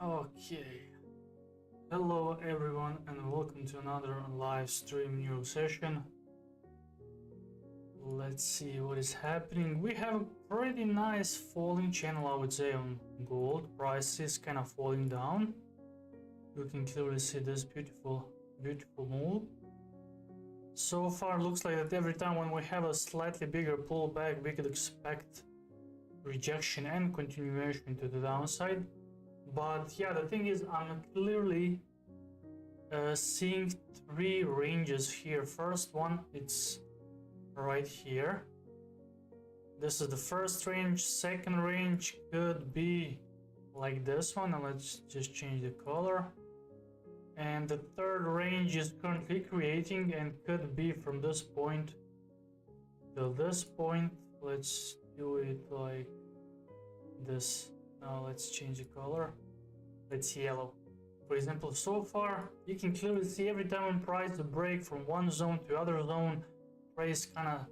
Okay, hello everyone and welcome to another live stream new session. Let's see what is happening. We have a pretty nice falling channel, I would say, on gold. Prices kind of falling down. You can clearly see this beautiful move. So far looks like that every time when we have a slightly bigger pullback we could expect rejection and continuation to the downside. But yeah, the thing is, I'm clearly seeing three ranges here. First one, it's right here. This is the first range. Second range could be like this one, and let's just change the color. And the third range is currently creating and could be from this point to this point. Let's do it like this. Now let's change the color. Let's yellow. For example, so far you can clearly see every time when price break from one zone to other zone, price kind of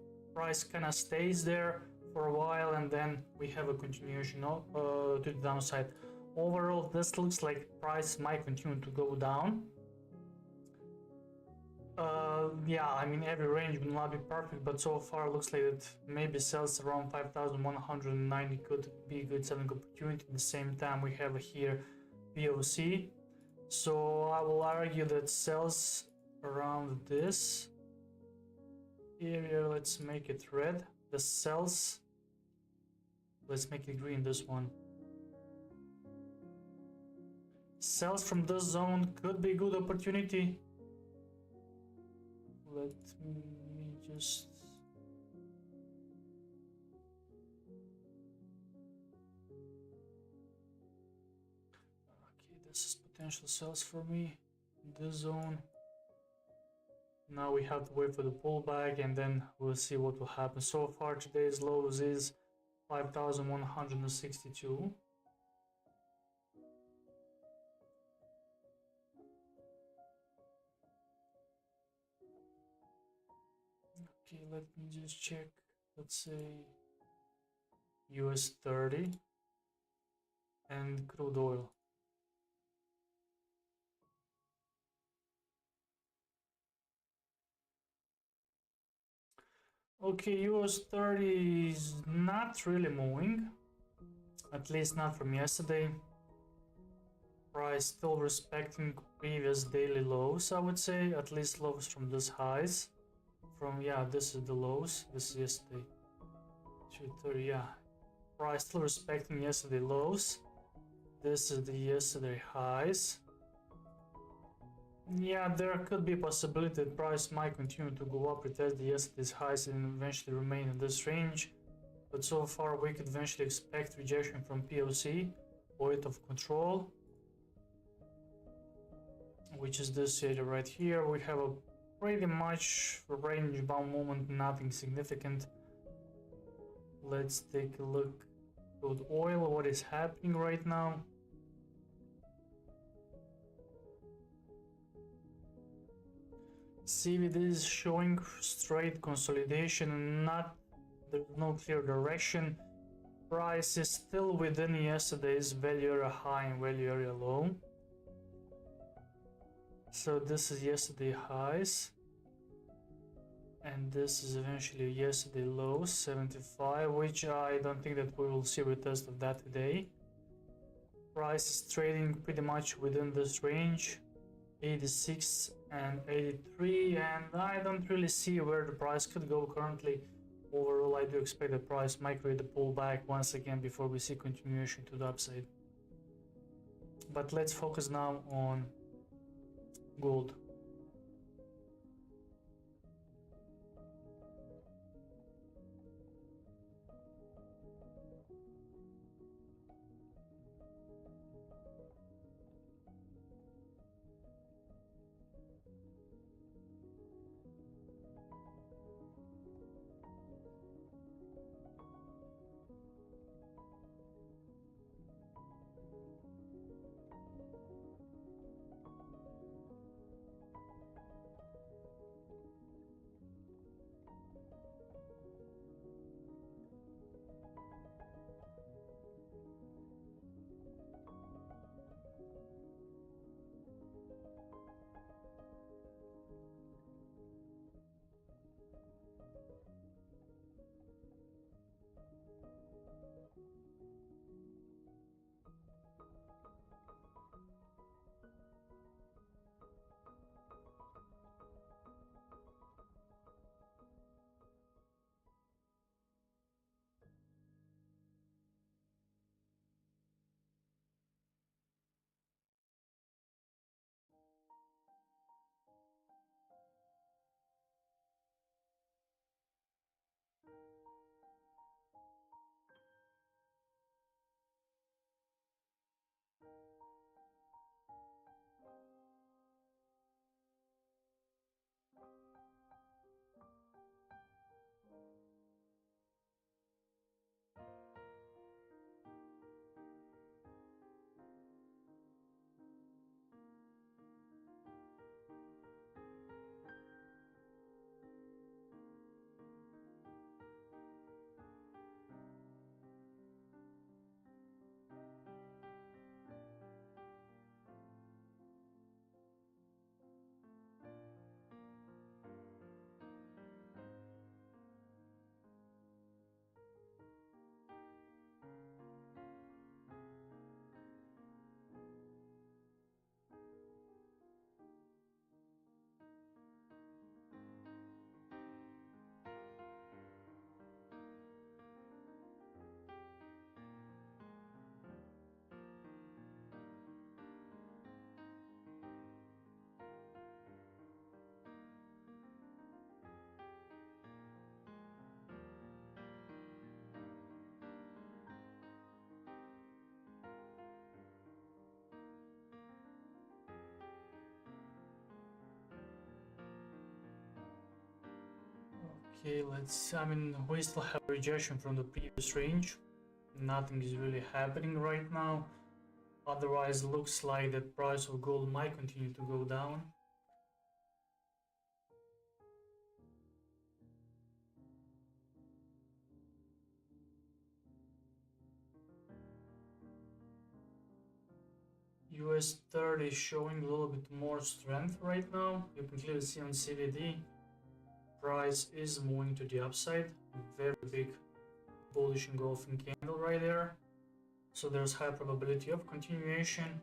stays there for a while, and then we have a continuation to the downside. Overall, this looks like price might continue to go down. Yeah, I mean, every range will not be perfect, but so far looks like it maybe sells around 5,190 could be a good selling opportunity. At the same time, we have here POC. So I will argue that sells around this area. Let's make it red. The sells, let's make it green, this one. Sells from this zone could be a good opportunity. Let me just... Okay, this is potential sells for me in this zone. Now we have to wait for the pullback and then we'll see what will happen. So far today's lows is 5,162. Okay, let me just check. Let's say US 30 and crude oil. Okay, US 30 is not really moving, at least not from yesterday. Price still respecting previous daily lows, I would say, at least lows from this highs. From, yeah, this is the lows, this is yesterday. 230, yeah. Price still respecting yesterday lows. This is the yesterday highs. Yeah, there could be a possibility that price might continue to go up, retest the yesterday's highs and eventually remain in this range. But so far we could eventually expect rejection from POC, point of control, which is this area right here. We have a pretty much range bound movement, nothing significant. Let's take a look at oil, what is happening right now. CVD is showing straight consolidation, there's no clear direction. Price is still within yesterday's value area high and value area low. So this is yesterday highs, and this is eventually yesterday low 75, which I don't think that we will see a retest of that today. Price is trading pretty much within this range, 86 and 83, and I don't really see where the price could go currently. Overall, I do expect the price might create a pullback once again before we see continuation to the upside. But let's focus now on gold. Okay, I mean, we still have rejection from the previous range. Nothing is really happening right now. Otherwise, looks like the price of gold might continue to go down. US 30 is showing a little bit more strength right now. You can clearly see on CVD, price is moving to the upside. Very big bullish engulfing candle right there. So there's high probability of continuation.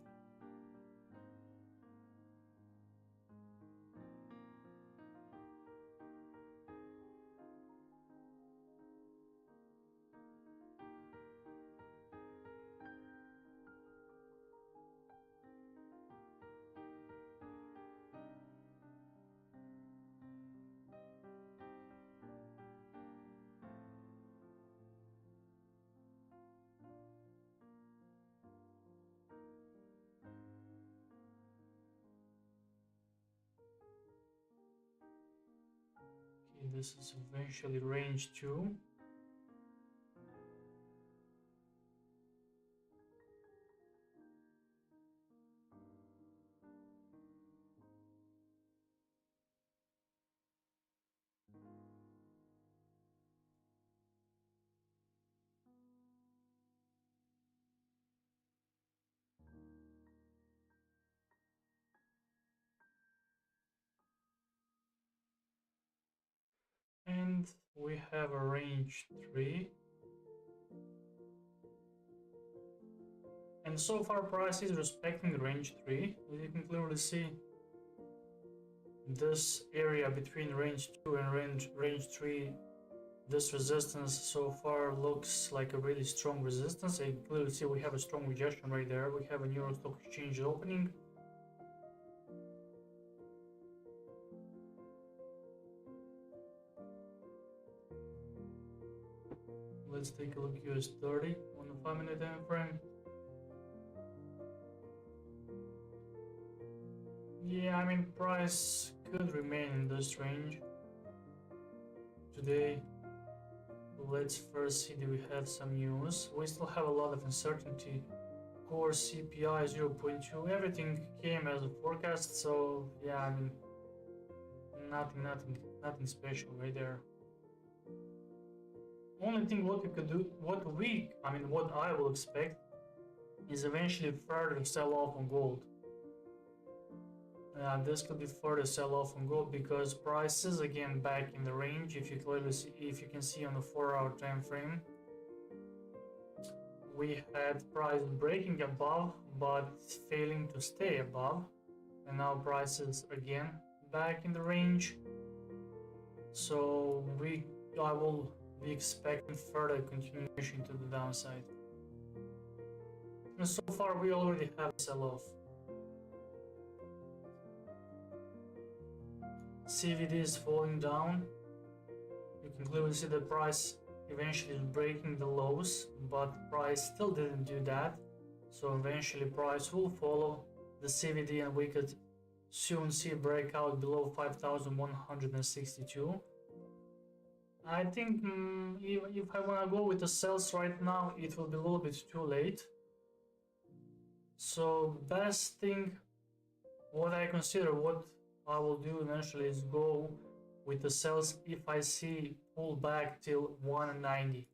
Okay, this is eventually range 2. And we have a range 3. And so far price is respecting range 3. As you can clearly see, this area between range 2 and range 3, this resistance so far looks like a really strong resistance. You can clearly see we have a strong rejection right there. We have a New York Stock Exchange opening. Let's take a look US 30 on the 5-minute time frame. Yeah, I mean, price could remain in this range today. Let's first see, do we have some news? We still have a lot of uncertainty. Core CPI 0.2, everything came as a forecast, so yeah, I mean, nothing special right there. Only thing what we could do, what I will expect is eventually further sell off on gold. This could be further sell off on gold because prices again back in the range. If you clearly see, if you can see on the 4-hour time frame, we had price breaking above but failing to stay above, and now prices again back in the range. So I will be expecting further continuation to the downside. And so far we already have a sell-off. CVD is falling down. You can clearly see the price eventually is breaking the lows, but price still didn't do that. So eventually price will follow the CVD and we could soon see a breakout below 5,162. I think if I want to go with the sells right now, it will be a little bit too late. So best thing, what I consider, what I will do eventually is go with the sells if I see pull back till 190.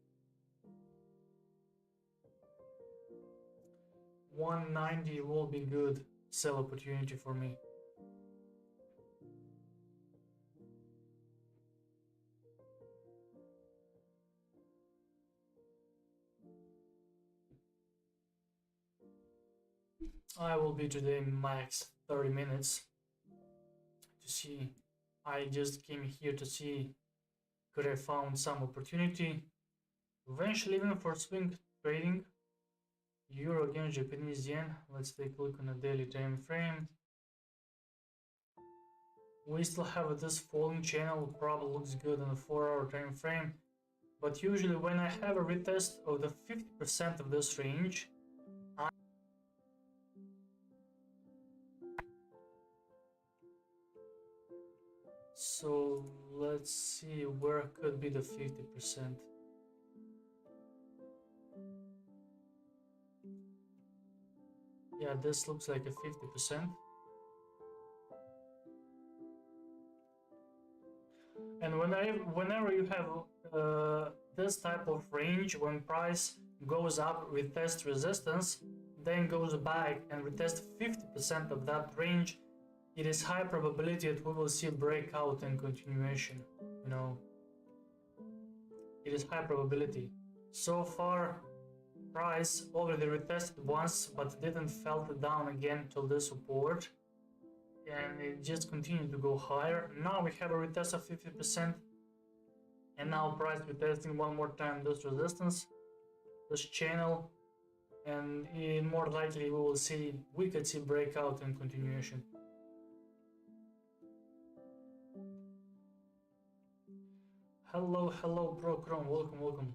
190 will be good sell opportunity for me. I will be today max 30 minutes to see. I just came here to see could I found some opportunity eventually even for swing trading. Euro against Japanese yen. Let's take a look on the daily time frame. We still have this falling channel, probably looks good on the 4-hour time frame, but usually when I have a retest of the 50% of this range, So let's see where could be the 50%. Yeah, this looks like a 50%. And whenever you have this type of range, when price goes up, retest resistance, then goes back and retest 50% of that range, it is high probability that we will see breakout and continuation. You know, it is high probability. So far, price already retested once, but didn't fell down again till the support, and it just continued to go higher. Now we have a retest of 50%, and now price retesting one more time this resistance, this channel, and more likely we could see breakout and continuation. Hello, Bro Chrome, welcome.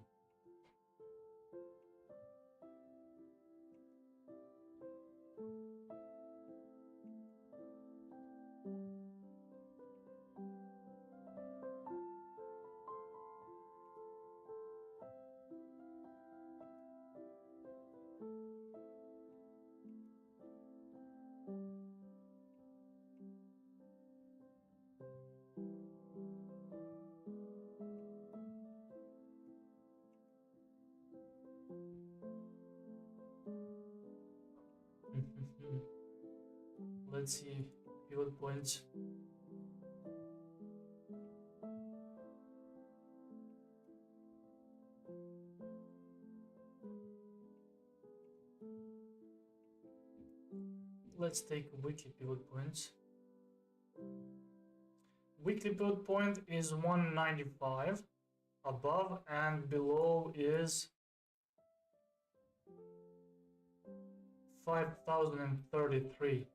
Let's see pivot points. Let's take weekly pivot points. Weekly pivot point is 195, above and below is 5033.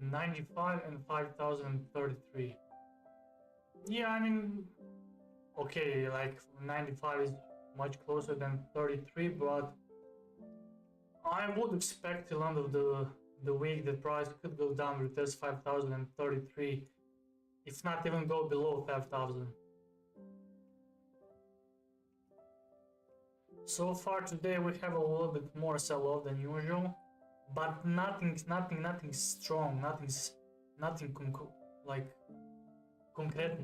95 and 5033. Yeah, I mean, okay, like 95 is much closer than 33, but I would expect till end of the week the price could go down with this 5033, if not even go below 5000. So far today we have a little bit more sell-off than usual, but nothing strong, nothing like concrete.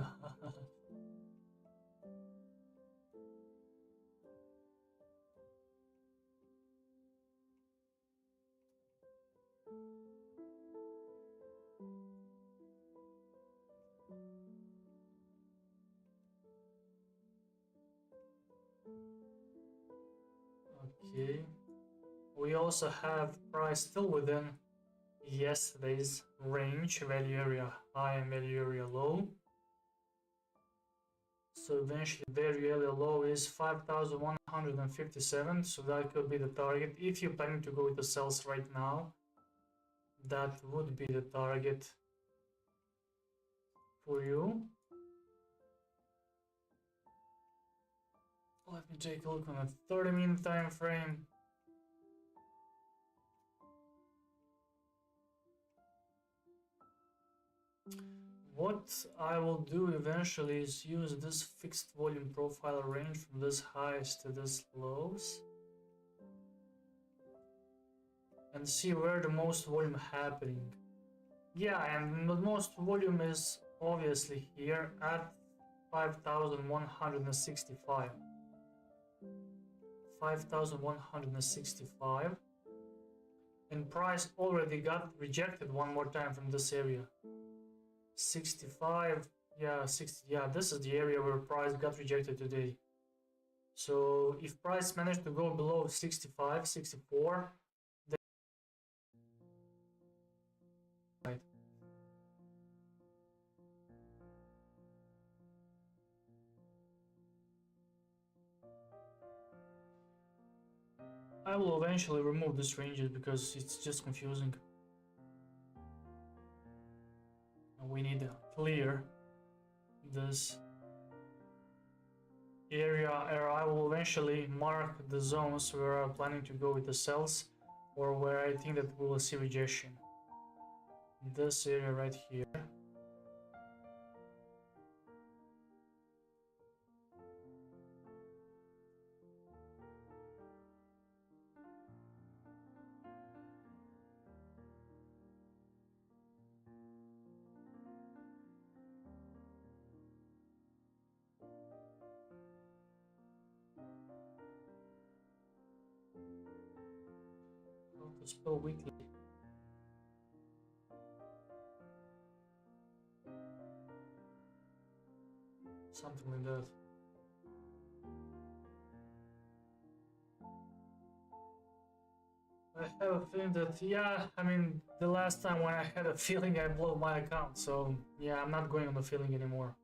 Okay, we also have price still within yesterday's range, value area high and value area low. So eventually value area low is 5157, so that could be the target. If you're planning to go with the sells right now, that would be the target for you. Let me take a look on a 30-minute time frame. What I will do eventually is use this fixed volume profile range from this highs to this lows and see where the most volume happening. Yeah, and the most volume is obviously here at 5165. 5165, and price already got rejected one more time from this area. 65, yeah, 60, yeah, this is the area where price got rejected today. So if price managed to go below 65, 64, then right. I will eventually remove these ranges because it's just confusing. We need to clear this area, or I will eventually mark the zones where I'm planning to go with the sells, or where I think that we will see rejection. This area right here. to spell weekly. Something like that. I have a feeling that, yeah, I mean, the last time when I had a feeling I blew my account, so yeah, I'm not going on the feeling anymore.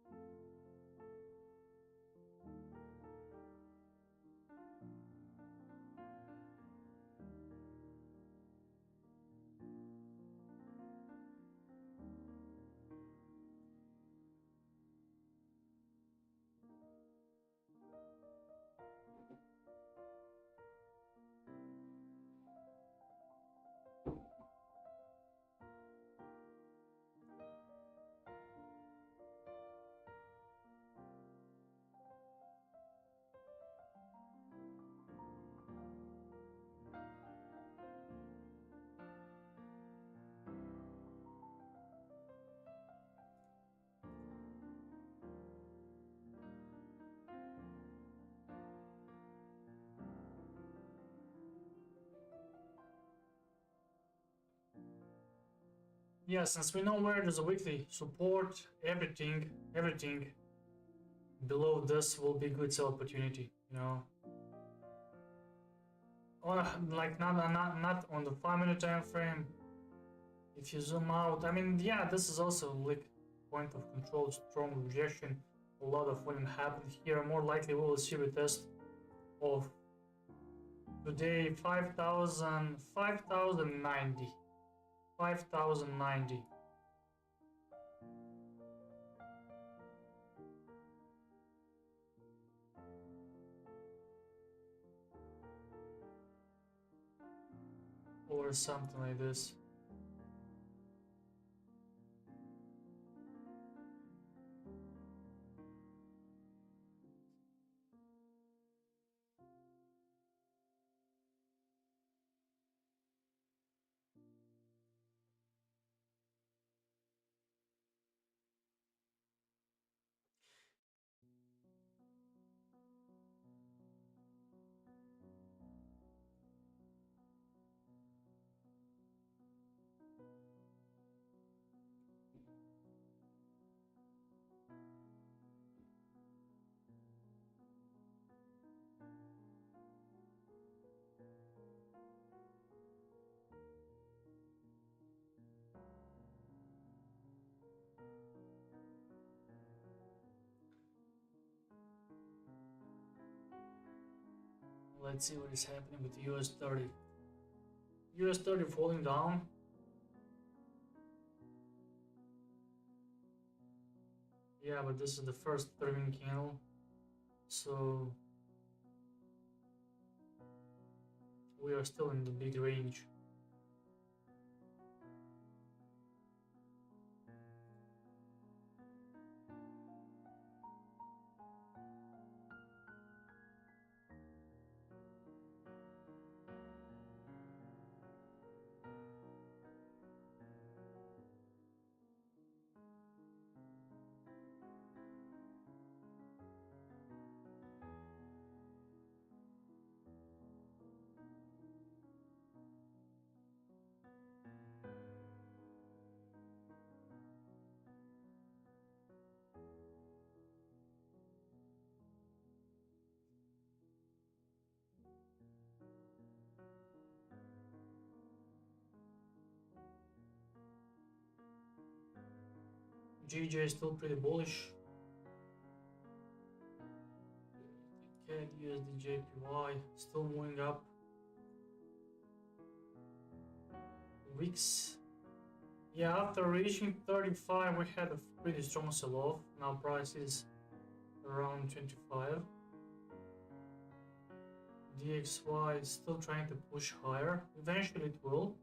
Yeah, since we know where there's a weekly support, everything below this will be good sell opportunity, you know. Or like not on the 5 minute time frame. If you zoom out, I mean, yeah, this is also like point of control, strong rejection. A lot of volume happened here. More likely we will see a retest of today 5,090. 5,090. Or something like this. Let's see what is happening with US 30. US 30 falling down. Yeah, but this is the first 30-minute candle. So we are still in the big range. GJ is still pretty bullish. CAD USD JPY still moving up. Wix. Yeah, after reaching 35 we had a pretty strong sell-off. Now price is around 25. DXY is still trying to push higher. Eventually it will.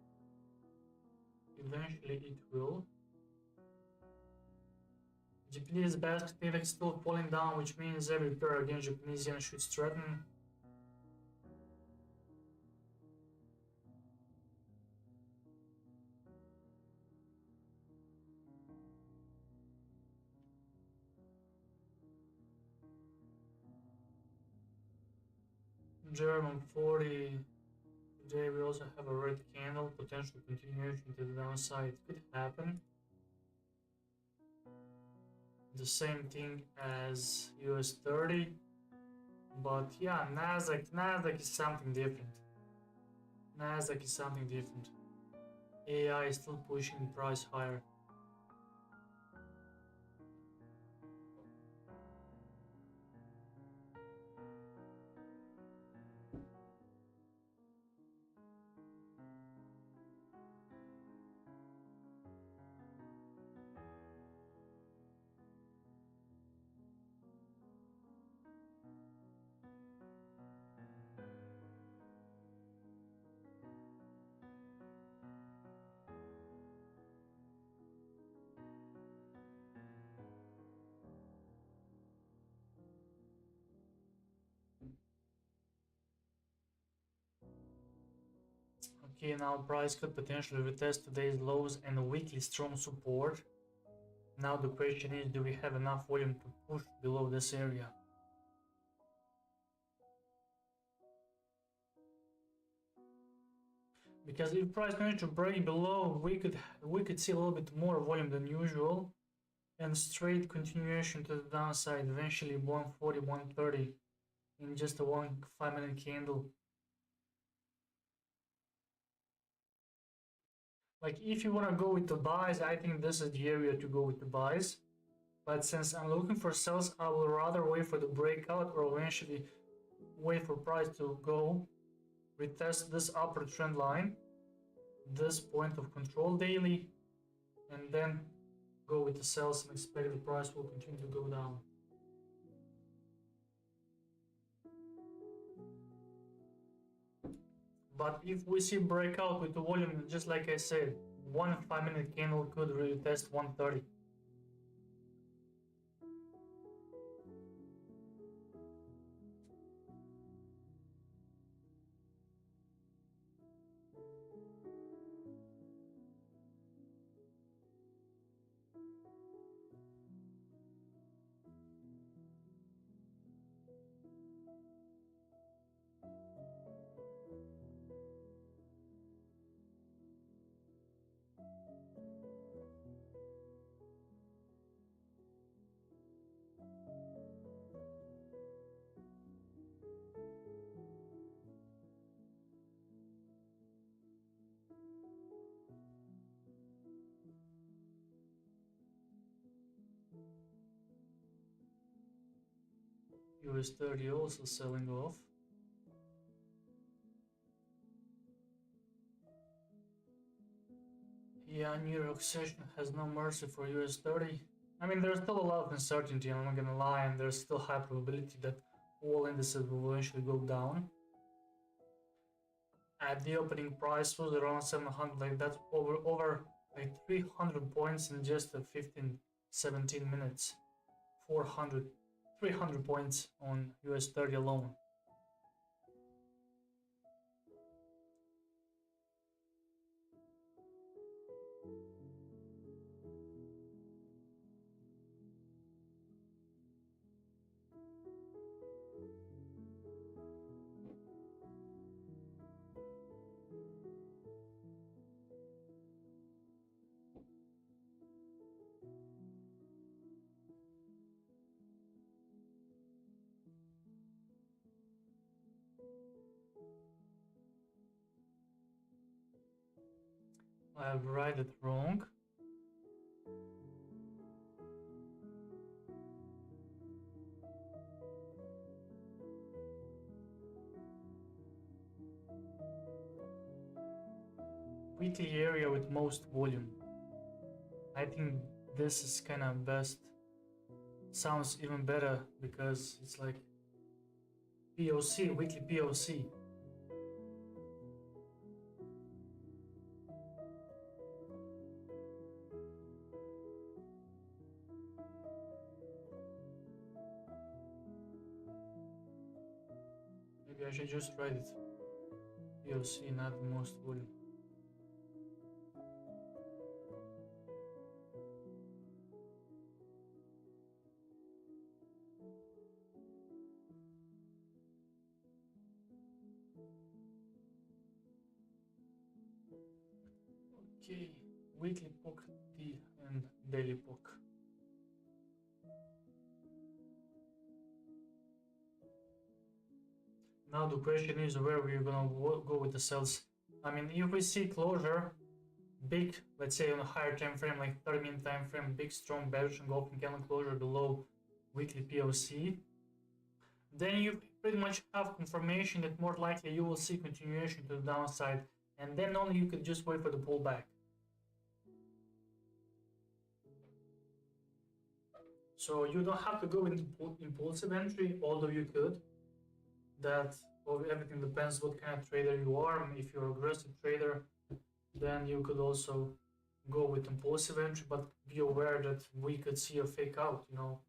Japanese basket index still falling down, which means every pair against Japanese yen should strengthen. German 40 Today we also have a red candle, potential continuation to the downside could happen. The same thing as US 30, but yeah, Nasdaq is something different. Nasdaq is something different. AI is still pushing the price higher. Okay, now price could potentially retest today's lows and a weekly strong support. Now the question is, do we have enough volume to push below this area? Because if price managed to break below, we could see a little bit more volume than usual, and straight continuation to the downside, eventually 140, 130 in just a 5-minute candle. Like if you want to go with the buys, I think this is the area to go with the buys. But since I'm looking for sells, I will rather wait for the breakout or eventually wait for price to go retest this upper trend line, this point of control daily, and then go with the sells and expect the price will continue to go down. But if we see breakout with the volume, just like I said, 1 5-minute candle could really test 130. US 30 also selling off. Yeah, New York session has no mercy for US 30. I mean, there's still a lot of uncertainty, I'm not gonna lie, and there's still high probability that all indices will eventually go down. At the opening price was around 700, like that's over like 300 points in just 17 minutes. 300 points on US 30 alone. I've read it wrong. Weekly area with most volume. I think this is kind of best. Sounds even better because it's like POC, weekly POC. Maybe I should just write it POC, not the most volume. Okay, weekly POC T and daily POC. Now the question is where we're gonna go with the sales. I mean, if we see closure, big, let's say on a higher time frame, like 30-minute time frame, big strong bearish engulfing candle closure below weekly POC, then you pretty much have confirmation that more likely you will see continuation to the downside, and then only you could just wait for the pullback. So you don't have to go into impulsive entry, although you could. That everything depends what kind of trader you are. If you're an aggressive trader, then you could also go with impulsive entry, but be aware that we could see a fake out, you know.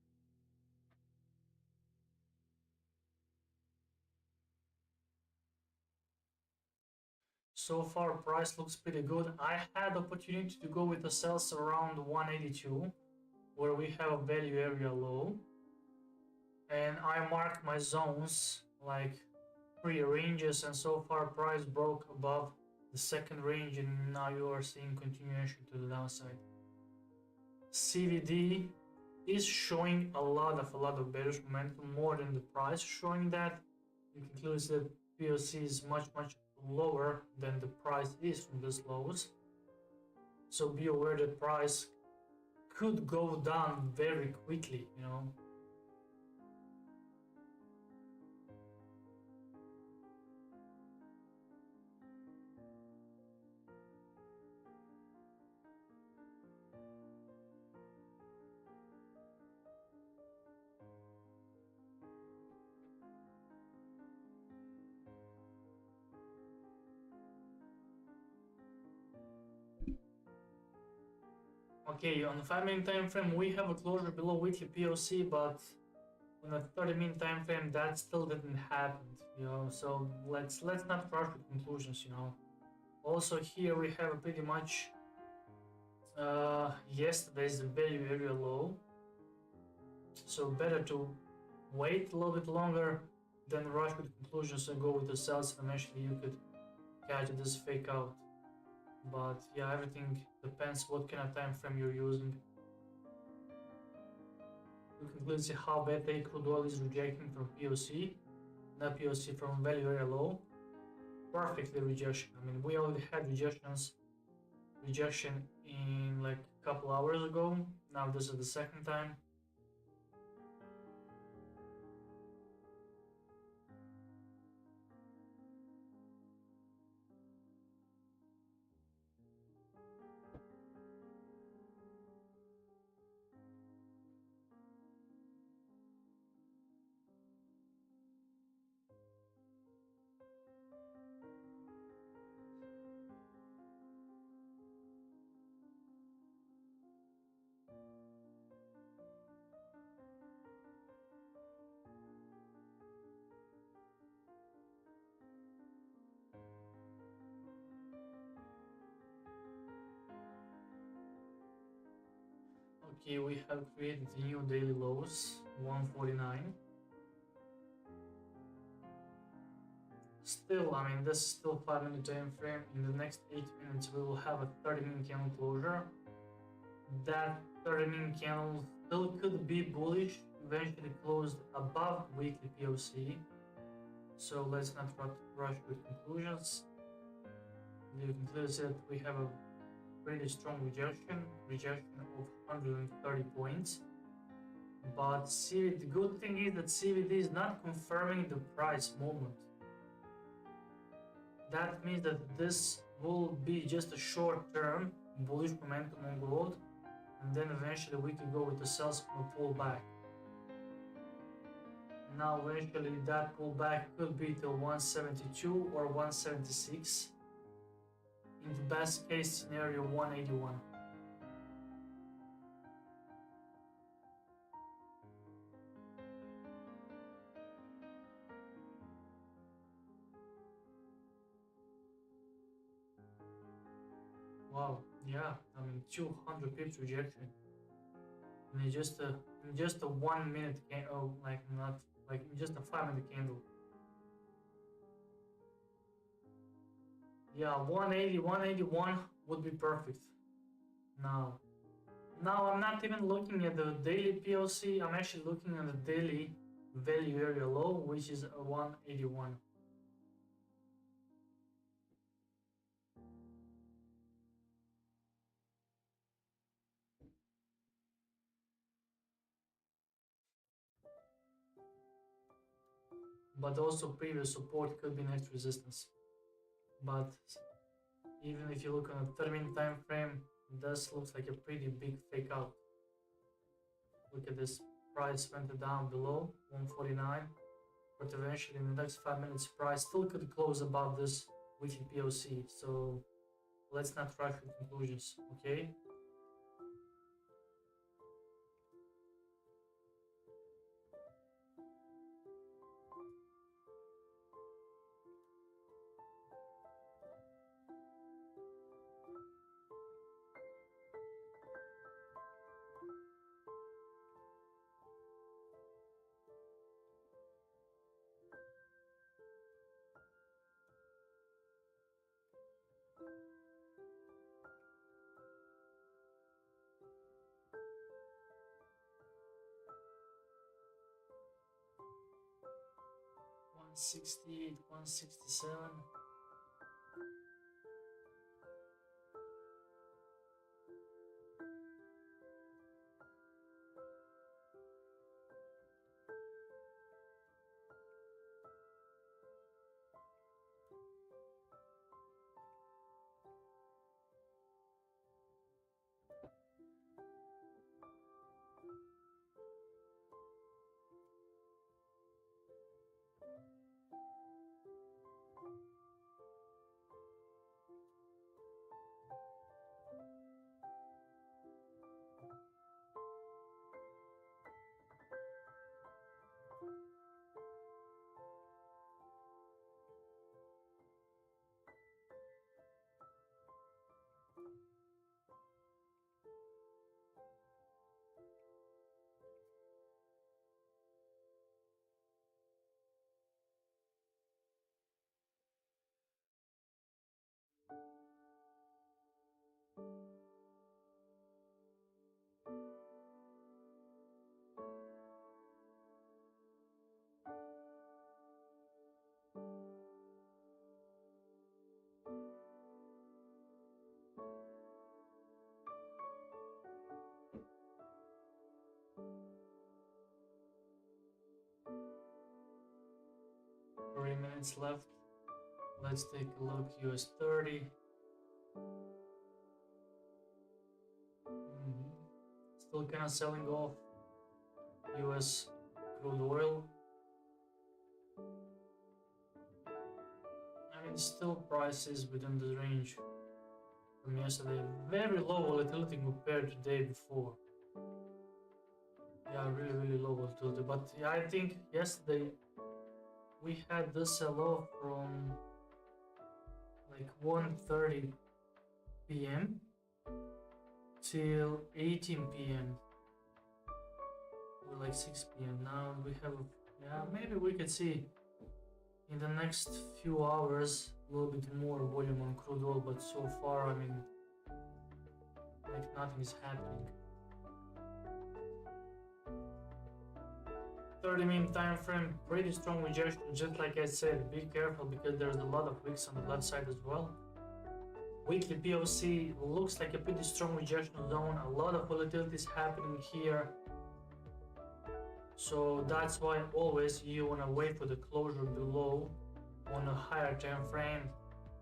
So far price looks pretty good. I had opportunity to go with the sales around 182, where we have a value area low, and I marked my zones like 3 ranges, and so far price broke above the second range, and now you are seeing continuation to the downside. CVD is showing a lot of bearish momentum, more than the price showing that. You can clearly see that POC is much lower than the price is from these lows. So be aware that price could go down very quickly, you know. Okay, on the 5-minute time frame we have a closure below weekly POC, but on a 30-minute time frame that still didn't happen, you know. So let's not rush to conclusions, you know. Also here we have pretty much yesterday's value area low, so better to wait a little bit longer than rush with conclusions and go with the sales, and eventually you could catch this fake out. But yeah, everything depends what kind of time frame you're using. You can clearly see how beta crude oil is rejecting from POC, not POC, from value area low. Perfectly rejection. I mean, we already had rejection in like a couple hours ago. Now this is the second time. Okay, we have created new daily lows, 149. Still, I mean, this is still 5-minute time frame. In the next 8 minutes, we will have a 30-minute candle closure. That 30-minute candle still could be bullish, eventually closed above weekly POC. So let's not rush with conclusions. You can clearly see that we have a pretty strong rejection of 130 points. But the good thing is that CVD is not confirming the price movement. That means that this will be just a short-term bullish momentum on gold, and then eventually we could go with the sales from a pullback. Now eventually that pullback could be till 172 or 176. In the best case scenario, 181. Wow, yeah, I mean 200 pips rejection in just a 1 minute candle, like not like just a 5-minute candle. Yeah, 180, 181 would be perfect. Now, I'm not even looking at the daily PLC. I'm actually looking at the daily value area low, which is a 181. But also previous support could be next resistance. But even if you look on a 30-minute time frame, this looks like a pretty big fake out. Look at this, price went down below 149, but eventually in the next 5 minutes price still could close above this weekly POC. So let's not rush to conclusions, okay? $168, $167. Three minutes left. Let's take a look. US 30. Still kind of selling off US crude oil. I mean, still prices within the range from yesterday. Very low volatility compared to the day before. Yeah, really low volatility. But yeah, I think yesterday we had this sell-off from like 1:30 p.m. till 18 p.m. or like 6 p.m. Now we have, yeah, maybe we could see in the next few hours a little bit more volume on crude oil, but so far, I mean, like nothing is happening. 30-minute time frame, pretty strong rejection. Just like I said, be careful because there's a lot of wicks on the left side as well. Weekly POC looks like a pretty strong rejection zone. A lot of volatility is happening here. So that's why always you want to wait for the closure below on a higher time frame.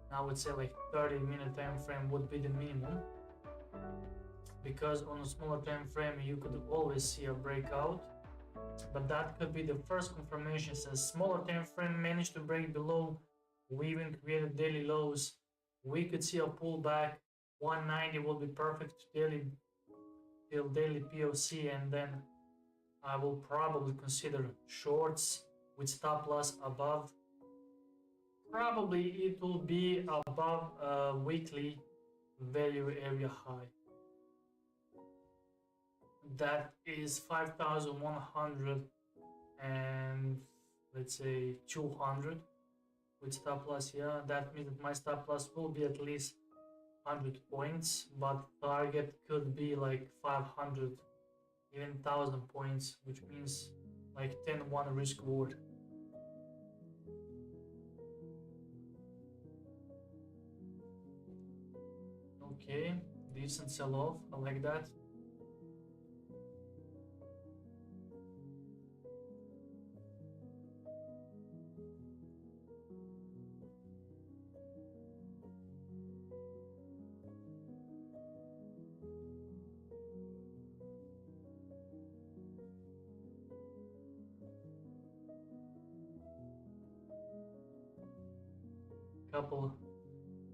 I would say like 30-minute time frame would be the minimum, because on a smaller time frame you could always see a breakout, but that could be the first confirmation. Since smaller time frame managed to break below, we even created daily lows, we could see a pullback. 190 will be perfect daily till daily POC, and then I will probably consider shorts with stop loss above. Probably it will be above a weekly value area high. That is 5,100 and let's say 200, with stop loss. Yeah, that means that my stop loss will be at least 100 points, but target could be like 500, even 1000 points, which means like 10-1 risk reward. Okay, decent sell off. I like that.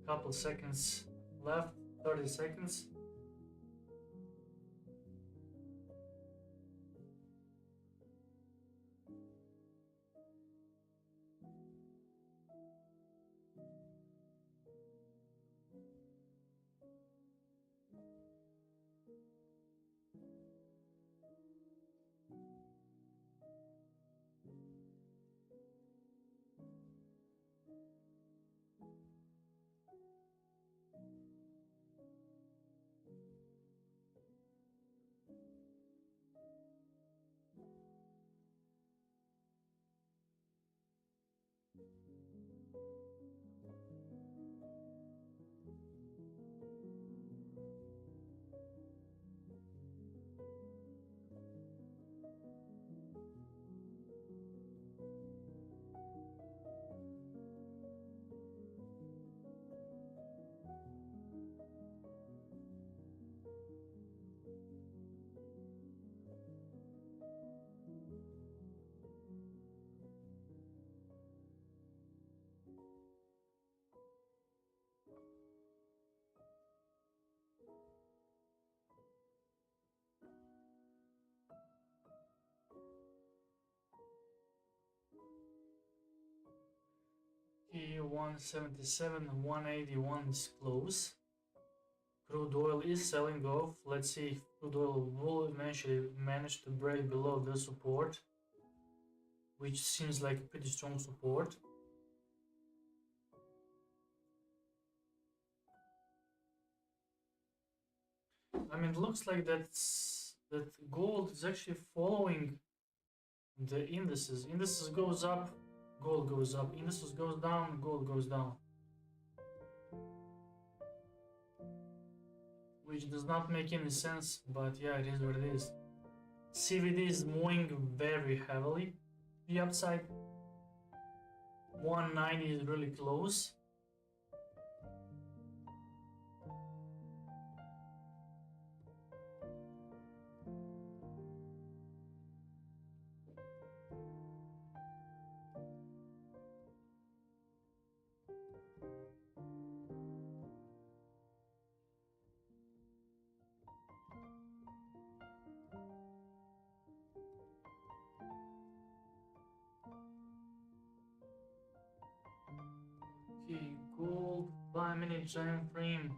Couple seconds left. 30 seconds. Okay, 177, 181 is close. Crude oil is selling off. Let's see if crude oil will eventually manage to break below the support, which seems like a pretty strong support. I mean, it looks like that gold is actually following the indices. Indices goes up, gold goes up. Indices goes down, gold goes down. Which does not make any sense, but yeah, it is what it is. CVD is moving very heavily. The upside 190 is really close. Okay, gold 5-minute time frame.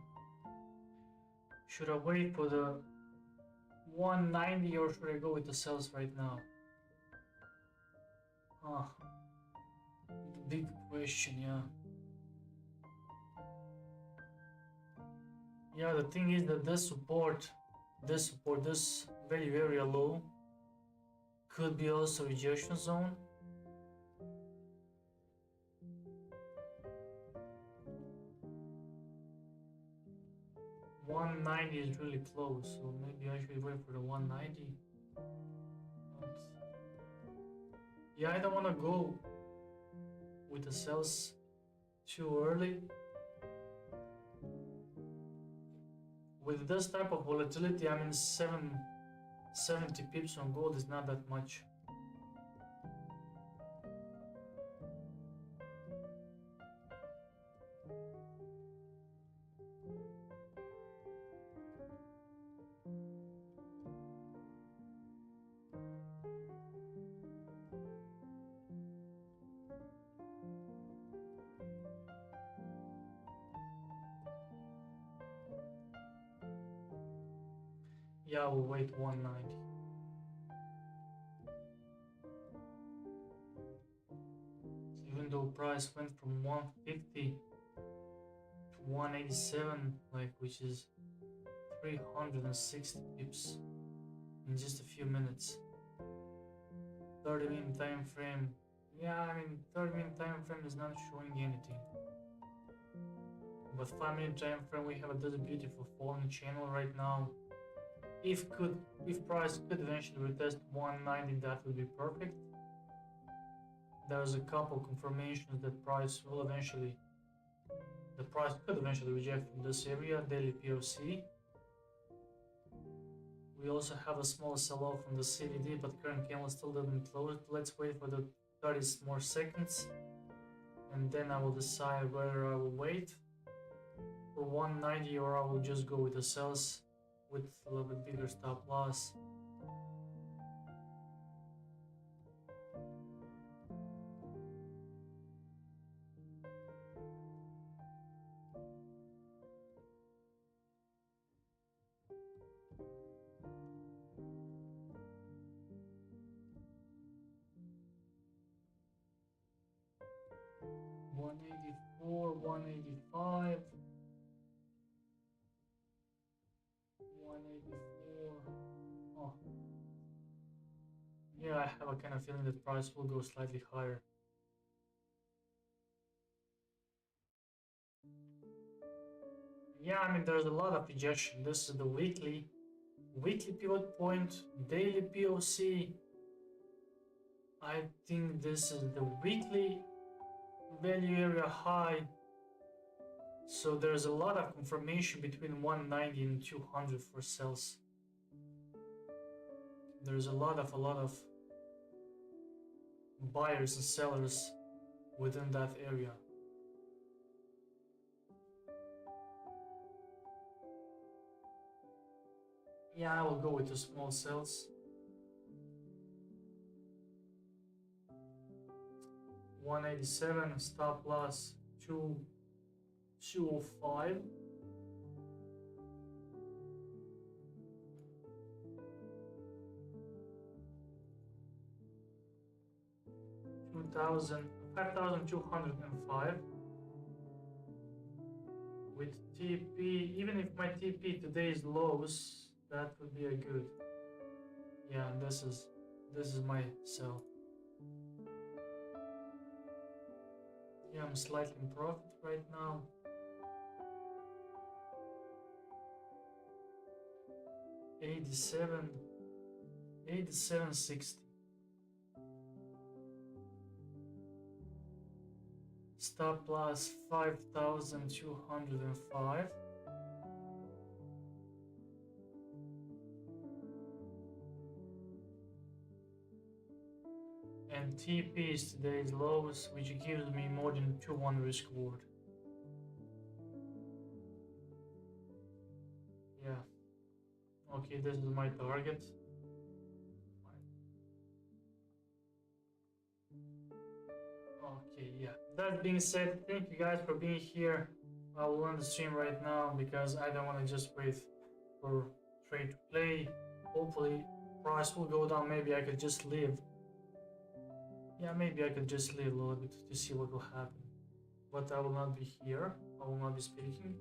Should I wait for the 190 or should I go with the sells right now? Huh. Big question, yeah. Yeah, the thing is that this very, very low could be also rejection zone. $190 is really close, so maybe I should wait for the 190. But yeah, I don't want to go with the sells too early. With this type of volatility, I mean 70 pips on gold is not that much. Yeah, we'll wait 190. Even though price went from 150 to 187, like, which is 360 pips in just a few minutes. 30-minute time frame. Yeah, I mean, 30-minute time frame is not showing anything. But 5-minute time frame, we have this beautiful falling channel right now. If price could eventually retest 190, that would be perfect. There's a couple confirmations that price could eventually reject from this area, daily POC. We also have a small sell-off from the CVD, but current candle still didn't close. Let's wait for the 30 more seconds, and then I will decide whether I will wait for 190 or I will just go with the sells with a little bit bigger stop loss. $184, $185, $184. Oh, yeah, I have a kind of feeling that price will go slightly higher. Yeah, I mean, there's a lot of rejection. This is the weekly pivot point, daily POC. I think this is the weekly value area high. So there's a lot of confirmation between 190 and 200 for sells. There's a lot of buyers and sellers within that area. Yeah, I will go with the small sells. 187, stop loss 205. $5,205 with TP. Even if my TP today's lows, that would be a good. Yeah, and this is my sell. Yeah, I'm slightly in profit right now. $87.60. Stop loss 5,205. And TP is today's lowest, which gives me more than 2-1 risk reward. Yeah. Okay, this is my target. Okay, yeah. That being said, thank you guys for being here. I will end the stream right now because I don't want to just wait for trade to play. Hopefully, price will go down. Maybe I could just leave. Yeah, maybe I could just leave a little bit to see what will happen. But I will not be here. I will not be speaking.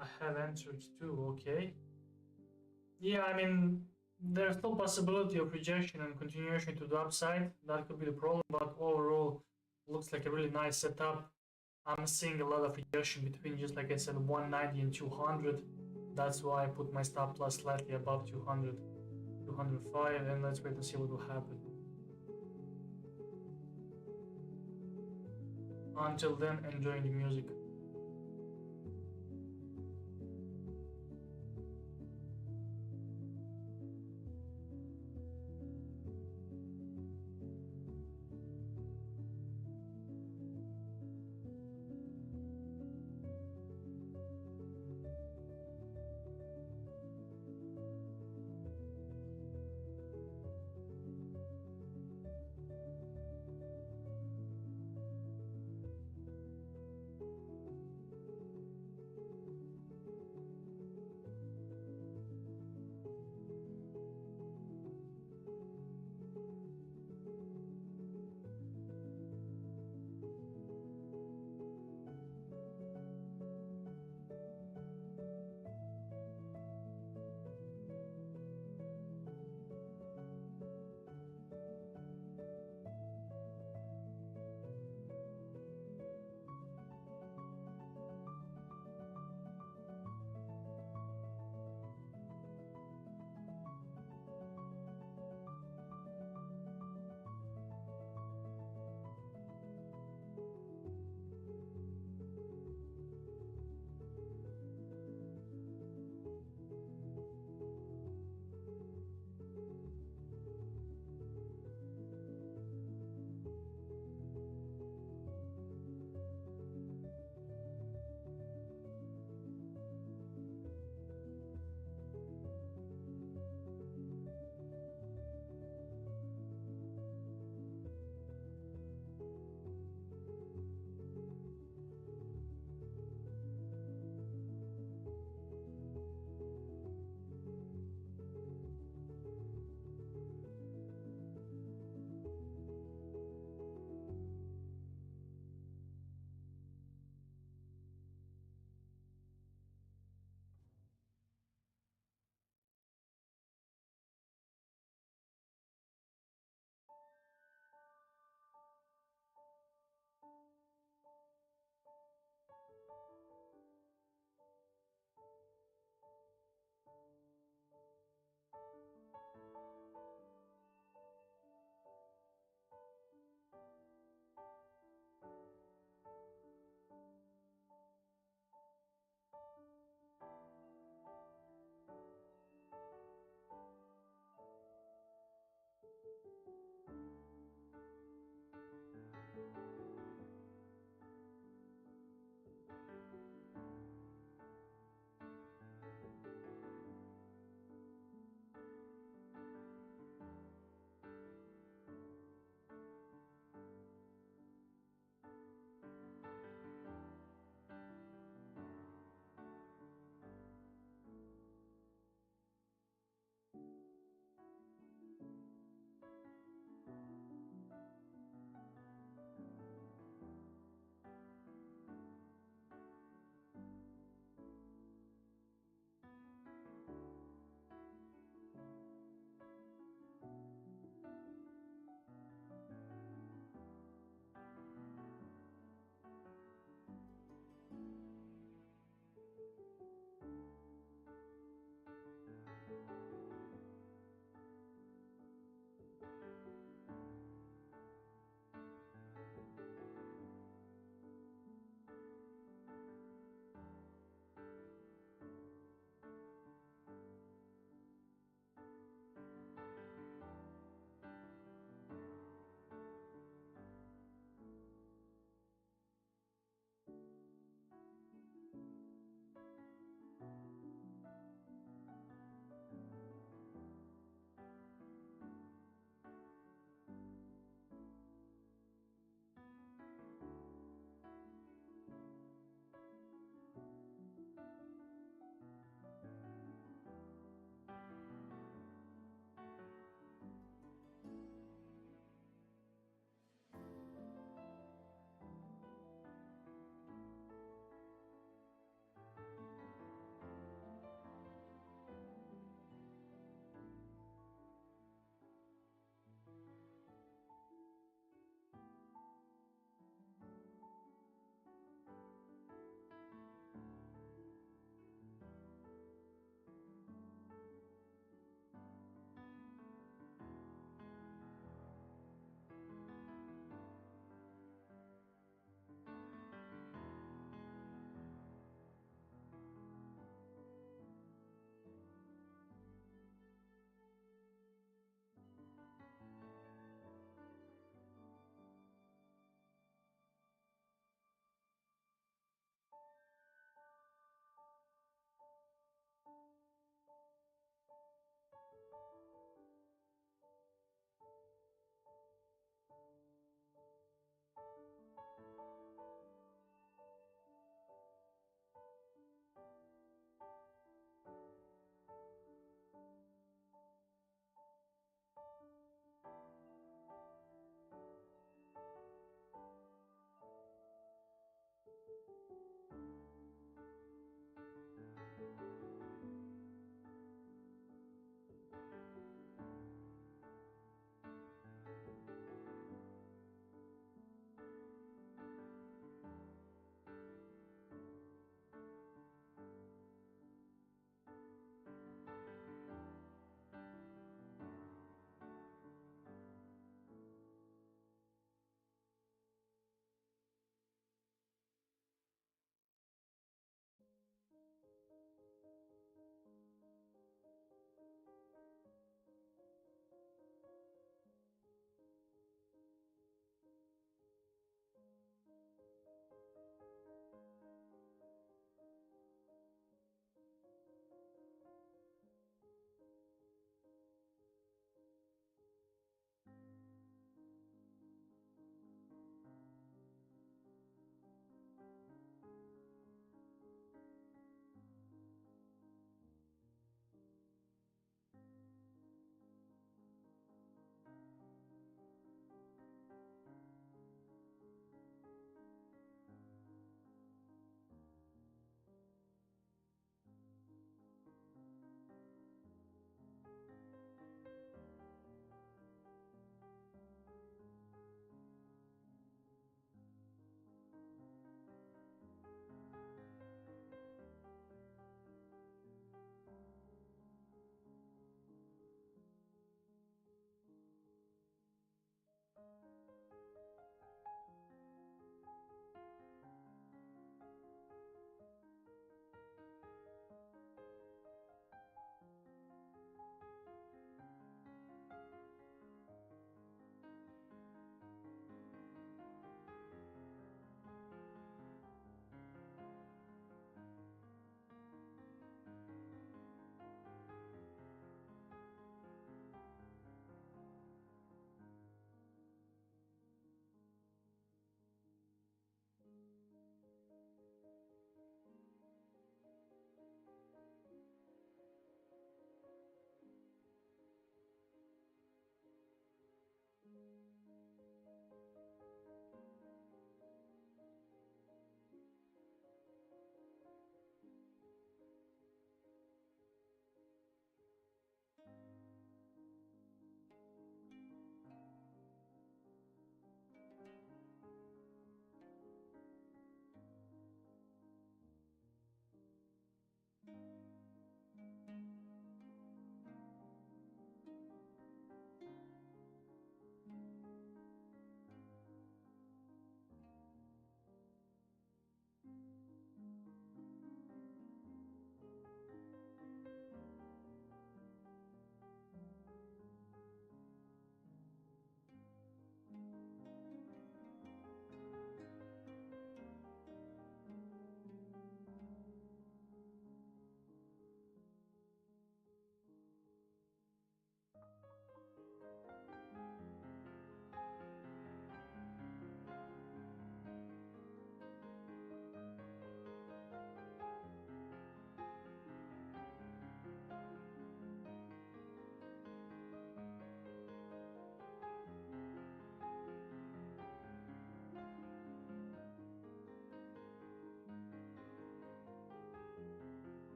I have entered too, okay. Yeah, I mean, there's still possibility of rejection and continuation to the upside. That could be the problem, but overall, looks like a really nice setup. I'm seeing a lot of rejection between, just like I said, 190 and 200. That's why I put my stop loss slightly above 200, 205, and let's wait and see what will happen. Until then, enjoy the music.